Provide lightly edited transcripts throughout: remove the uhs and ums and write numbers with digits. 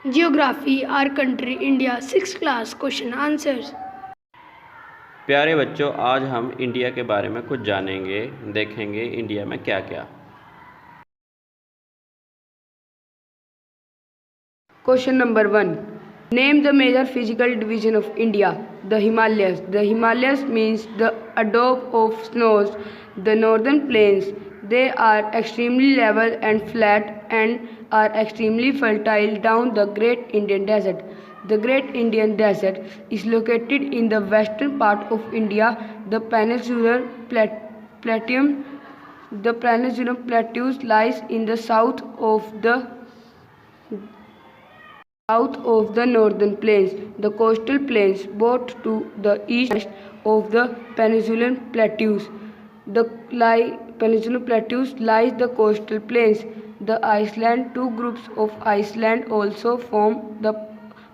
Geography, our country, India, 6th class, question answers. प्यारे बच्चों, आज हम इंडिया के बारे में कुछ जानेंगे, देखेंगे इंडिया में क्या क्या। Question number 1. Name the major physical division of India. The Himalayas. The Himalayas means the abode of snows. The northern plains. They are extremely level and flat and are extremely fertile down the Great Indian Desert. The Great Indian Desert is located in the western part of India. The peninsular plateaus lies in the south of the northern plains. The coastal plains both to the east of the peninsular plateaus. The peninsular plateaus lies the coastal plains. The Iceland, two groups of Iceland also form the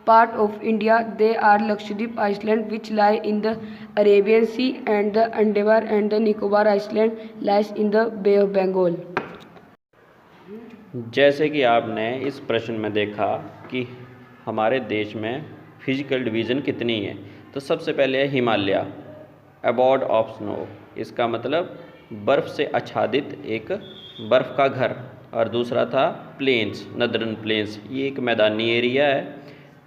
part of India. They are Lakshadweep Island, which lie in the Arabian Sea, and the Andaman and the Nicobar Island lies in the Bay of Bengal. जैसे कि आपने इस प्रश्न में देखा कि हमारे देश में फिजिकल डिवीज़न कितनी है, तो सबसे पहले है हिमालय, अबॉर्ड ऑफ स्नो। इसका मतलब बर्फ़ से आच्छादित एक बर्फ़ का घर। और दूसरा था प्लेन्स, नदर्न प्लेन्स, ये एक मैदानी एरिया है।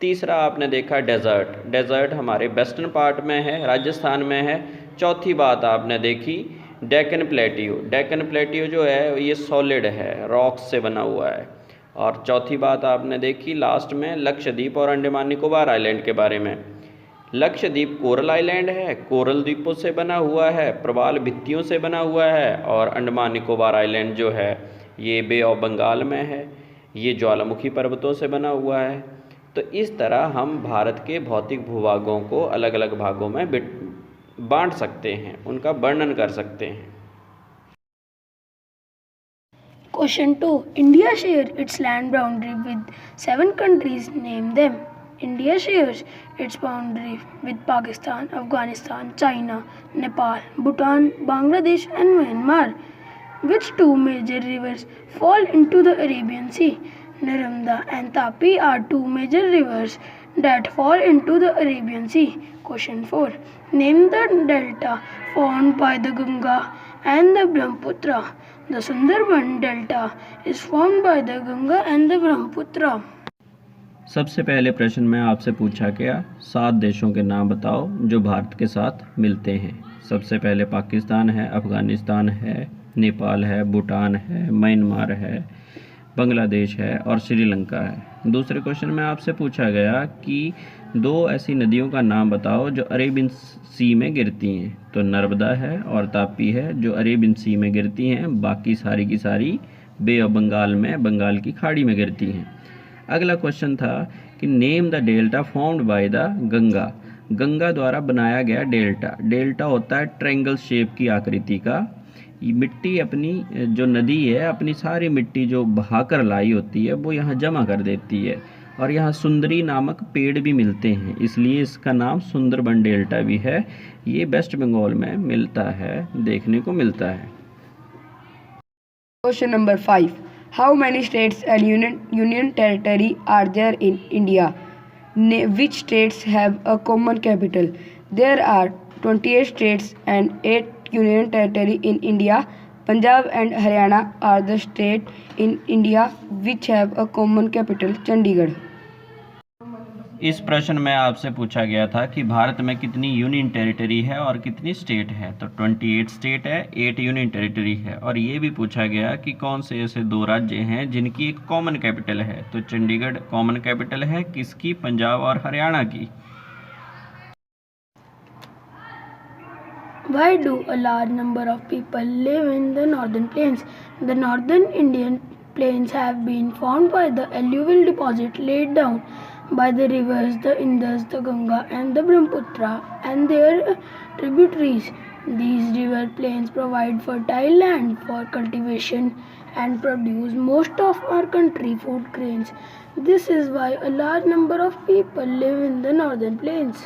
तीसरा आपने देखा डेज़र्ट, डेज़र्ट हमारे वेस्टर्न पार्ट में है, राजस्थान में है। चौथी बात आपने देखी डेक्कन प्लेटियो, डेक्कन प्लेटियो जो है ये सॉलिड है, रॉक्स से बना हुआ है। और चौथी बात आपने देखी लास्ट में लक्षद्वीप और अंडमान निकोबार आइलैंड के बारे में। लक्षद्वीप कोरल आइलैंड है, कोरल द्वीपों से बना हुआ है, प्रवाल भित्तियों से बना हुआ है। और अंडमान निकोबार आइलैंड जो है ये बे ऑफ बंगाल में है, ये ज्वालामुखी पर्वतों से बना हुआ है। तो इस तरह हम भारत के भौतिक भूभागों को अलग अलग भागों में बांट सकते हैं, उनका वर्णन कर सकते हैं। Question 2. India shares its land boundary with 7 countries. Name them. India shares its boundary with Pakistan, Afghanistan, China, Nepal, Bhutan, Bangladesh and Myanmar. Which two major rivers fall into the Arabian Sea? Narmada and Tapi are two major rivers that fall into the Arabian Sea. Question 4. Name the delta formed by the Ganga and the Brahmaputra. The Sundarban Delta is formed by the Ganga and the Brahmaputra. सबसे पहले प्रश्न में आपसे पूछा गया 7 देशों के नाम बताओ जो भारत के साथ मिलते हैं। सबसे पहले पाकिस्तान है, अफ़गानिस्तान है, नेपाल है, भूटान है, म्यांमार है, बांग्लादेश है और श्रीलंका है। दूसरे क्वेश्चन में आपसे पूछा गया कि 2 ऐसी नदियों का नाम बताओ जो अरेबियन सी में गिरती हैं। तो नर्मदा है और तापी है जो अरेबियन सी में गिरती हैं, बाकी सारी की सारी बे ऑफ बंगाल में, बंगाल की खाड़ी में गिरती हैं। अगला क्वेश्चन था कि name the delta formed by the Ganga, Ganga द्वारा बनाया गया डेल्टा। डेल्टा होता है ट्रायंगल शेप की आकृति का। मिट्टी अपनी जो नदी है अपनी सारी मिट्टी जो बहाकर लाई होती है वो यहाँ जमा कर देती है और यहाँ सुंदरी नामक पेड़ भी मिलते हैं, इसलिए इसका नाम सुंदरबन डेल्टा भी है। ये वेस्ट बंगाल में मिलता है, देखने को मिलता है। Question number 5. How many states and union territory are there in India? Which states have a common capital? There are 28 states and 8 union territory in India. Punjab and Haryana are the states in India which have a common capital, Chandigarh. इस प्रश्न में आपसे पूछा गया था कि भारत में कितनी यूनियन टेरिटरी है और कितनी स्टेट है। तो 28 स्टेट है, 8 यूनियन टेरिटरी है। और ये भी पूछा गया कि कौन से ऐसे 2 राज्य हैं जिनकी एक कॉमन कैपिटल है। तो चंडीगढ़ कॉमन कैपिटल है किसकी? पंजाब और हरियाणा की। Why do a large number of people live in the northern plains? The northern Indian plains have been formed by the alluvial deposit laid down by the rivers the Indus, the Ganga and the Brahmaputra and their tributaries. These river plains provide fertile land for cultivation and produce most of our country food grains. This is why a large number of people live in the northern plains.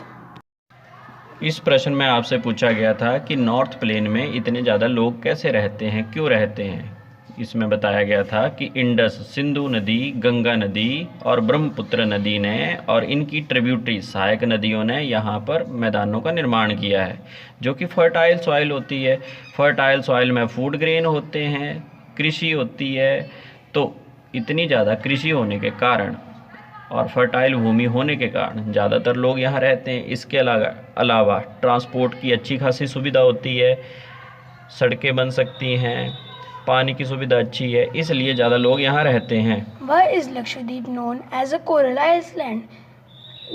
इस प्रश्न में आपसे पूछा गया था कि north plane में इतने ज़्यादा लोग कैसे रहते हैं, क्यों रहते हैं। इसमें बताया गया था कि इंडस, सिंधु नदी, गंगा नदी और ब्रह्मपुत्र नदी ने और इनकी ट्रिब्यूटरी सहायक नदियों ने यहाँ पर मैदानों का निर्माण किया है, जो कि फर्टाइल सॉइल होती है। फर्टाइल सॉइल में फूड ग्रेन होते हैं, कृषि होती है। तो इतनी ज़्यादा कृषि होने के कारण और फर्टाइल भूमि होने के कारण ज़्यादातर लोग यहाँ रहते हैं। इसके अलावा ट्रांसपोर्ट की अच्छी खासी सुविधा होती है, सड़कें बन सकती हैं, पानी की सुविधा अच्छी है, इसलिए ज़्यादा लोग यहाँ रहते हैं। Why is Lakshadweep known as a coral island?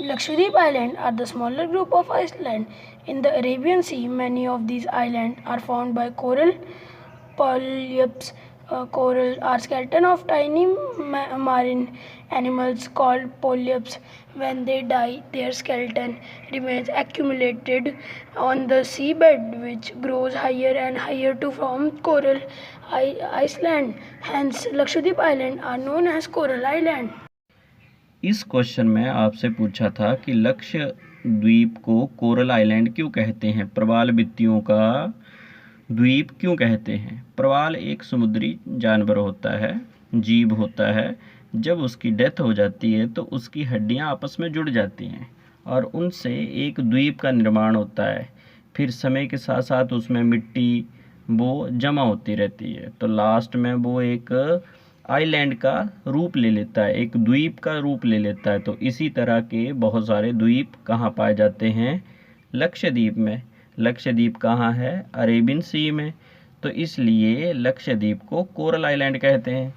Lakshadweep Island are the smaller group of islands in the Arabian Sea. Many of these islands are formed by coral polyps. Coral are skeleton of tiny marine animals called polyps. When they die, their skeleton remains accumulated on the seabed, which grows higher and higher to form coral island. Hence, Lakshadweep Island are known as coral island. इस question में आपसे पूछा था कि लक्षद्वीप को coral island क्यों कहते हैं, प्रवाल भित्तियों का द्वीप क्यों कहते हैं। प्रवाल एक समुद्री जानवर होता है, जीव होता है। जब उसकी डेथ हो जाती है तो उसकी हड्डियां आपस में जुड़ जाती हैं और उनसे एक द्वीप का निर्माण होता है। फिर समय के साथ साथ उसमें मिट्टी वो जमा होती रहती है, तो लास्ट में वो एक आइलैंड का रूप ले लेता है, एक द्वीप का रूप ले लेता है। तो इसी तरह के बहुत सारे द्वीप कहाँ पाए जाते हैं, लक्षद्वीप में। लक्षद्वीप कहाँ है, अरेबियन सी में। तो इसलिए लक्षद्वीप को कोरल आइलैंड कहते हैं।